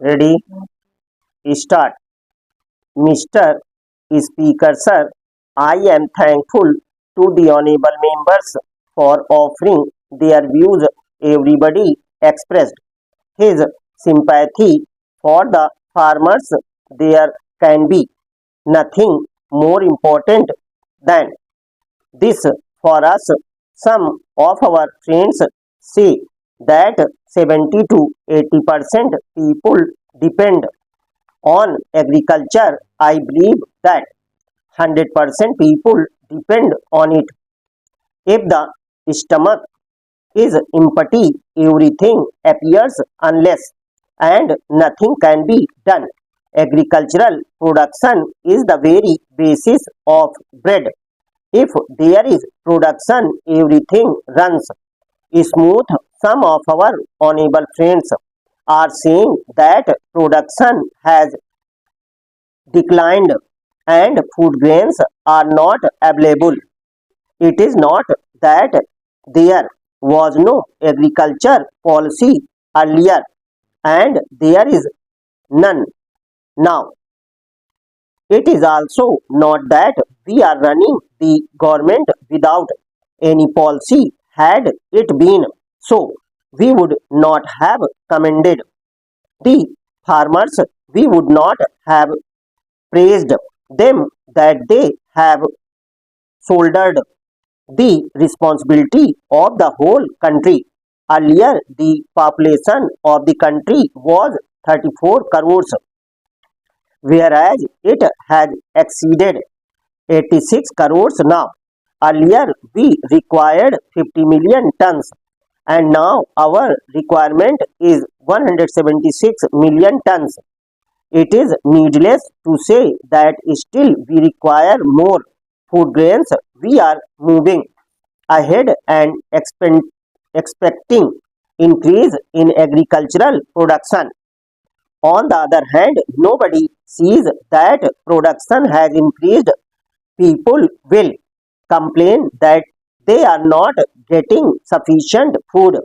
Ready? Start. Mr. Speaker, sir, I am thankful to the honorable members for offering their views. Everybody expressed his sympathy for the farmers. There can be nothing more important than this for us. Some of our friends say that 70 to 80% people depend on agriculture. I believe that 100% people depend on it. If the stomach is empty, everything appears unless and nothing can be done. Agricultural production is the very basis of bread. If there is production, everything runs smooth. Some of our honorable friends are saying that production has declined and food grains are not available. It is not that there was no agriculture policy earlier and there is none now. It is also not that we are running the government without any policy. Had it been so, we would not have commended the farmers. We would not have praised them that they have shouldered the responsibility of the whole country. Earlier, the population of the country was 34 crores, whereas it has exceeded 86 crores now. Earlier, we required 50 million tons, and now our requirement is 176 million tons. It is needless to say that still we require more food grains. We are moving ahead and expecting increase in agricultural production. On the other hand, nobody sees that production has increased. People will complain that they are not getting sufficient food.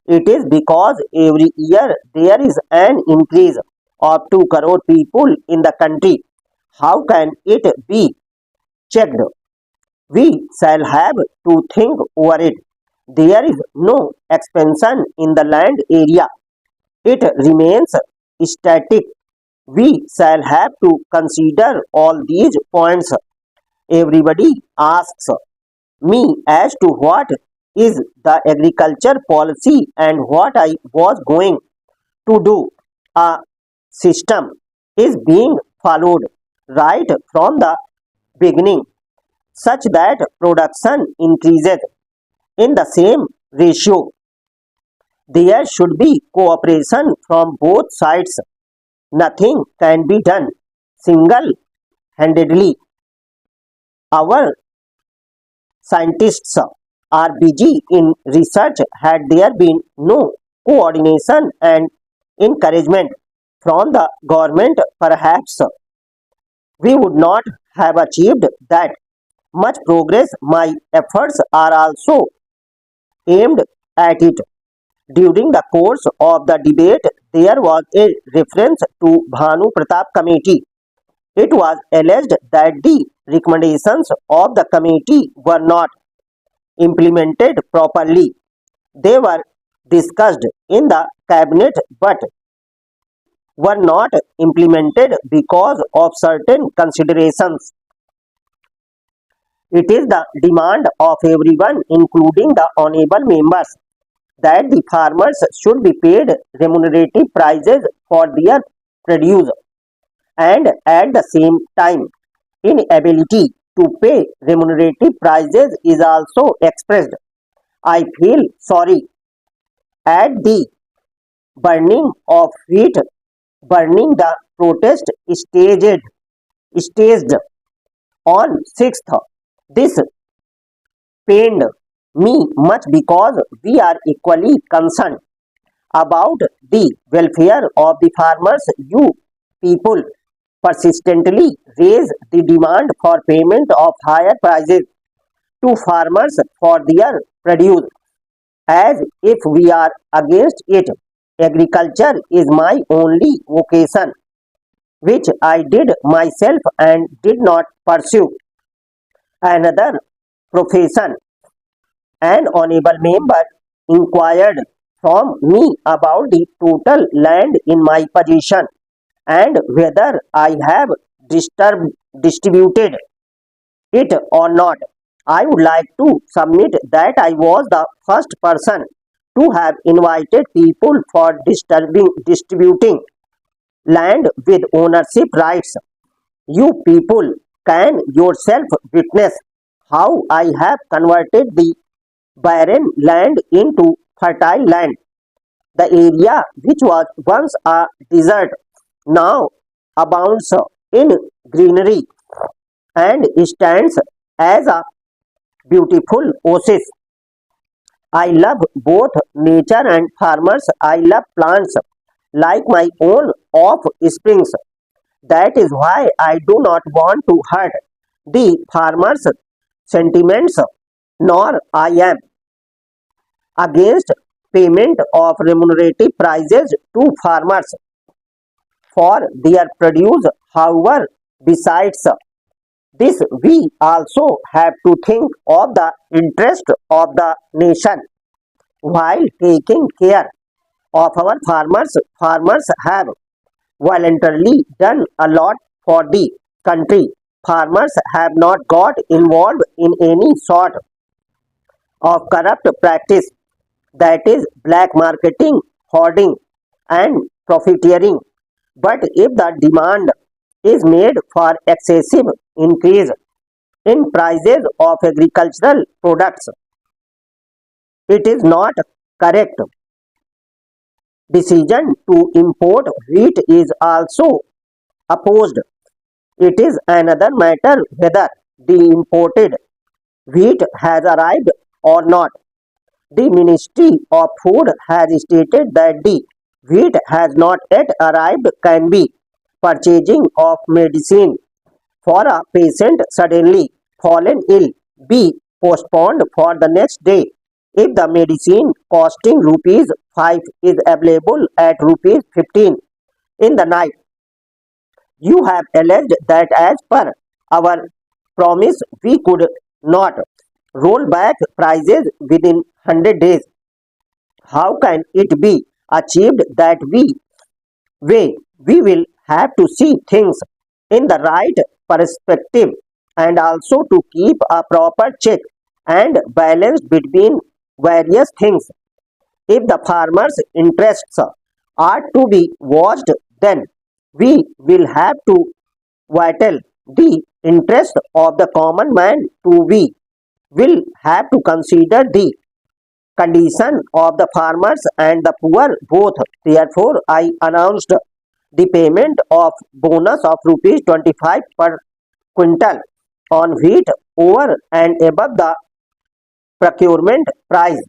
It is because every year there is an increase of 2 crore people in the country. How can it be checked? We shall have to think over it. There is no expansion in the land area. It remains static. We shall have to consider all these points. Everybody asks me as to what is the agriculture policy and what I was going to do. A system is being followed right from the beginning such that production increases in the same ratio. There should be cooperation from both sides. Nothing can be done single handedly. Our scientists are busy in research. Had there been no coordination and encouragement from the government, perhaps we would not have achieved that much progress. My efforts are also aimed at it. During the course of the debate, there was a reference to Bhanu Pratap Committee. It was alleged that the recommendations of the committee were not implemented properly. They were discussed in the cabinet but were not implemented because of certain considerations. It is the demand of everyone, including the honorable members, that the farmers should be paid remunerative prices for their produce, and at the same time, inability to pay remunerative prices is also expressed. I feel sorry at the burning of wheat, burning the protest staged on 6th. This pained me much because we are equally concerned about the welfare of the farmers. You people persistently raise the demand for payment of higher prices to farmers for their produce as if we are against it. Agriculture is my only vocation, which I did myself and did not pursue another profession. An honorable member inquired from me about the total land in my possession and whether I have distributed it or not. I would like to submit that I was the first person to have invited people for distributing land with ownership rights. You people can yourself witness how I have converted the barren land into fertile land. The area which was once a desert now abounds in greenery and stands as a beautiful oasis. I love both nature and farmers. I love plants like my own offsprings. That is why I do not want to hurt the farmers' sentiments, nor I am against payment of remunerative prices to farmers for their produce. However, besides this, we also have to think of the interest of the nation while taking care of our farmers. Farmers have voluntarily done a lot for the country. Farmers have not got involved in any sort of corrupt practice, that is black marketing, hoarding and profiteering. But if the demand is made for excessive increase in prices of agricultural products, it is not correct. Decision to import wheat is also opposed. It is another matter whether the imported wheat has arrived or not. The Ministry of Food has stated that the wheat has not yet arrived. Can be purchasing of medicine for a patient suddenly fallen ill be postponed for the next day. If the medicine costing rupees 5 is available at rupees 15 in the night, you have alleged that as per our promise we could not roll back prices within 100 days. How can it be achieved that way? We will have to see things in the right perspective and also to keep a proper check and balance between various things. If the farmers' interests are to be watched, then we will have to vital the interest of the common man too. We will have to consider the condition of the farmers and the poor both. Therefore, I announced the payment of bonus of rupees 25 per quintal on wheat over and above the procurement price.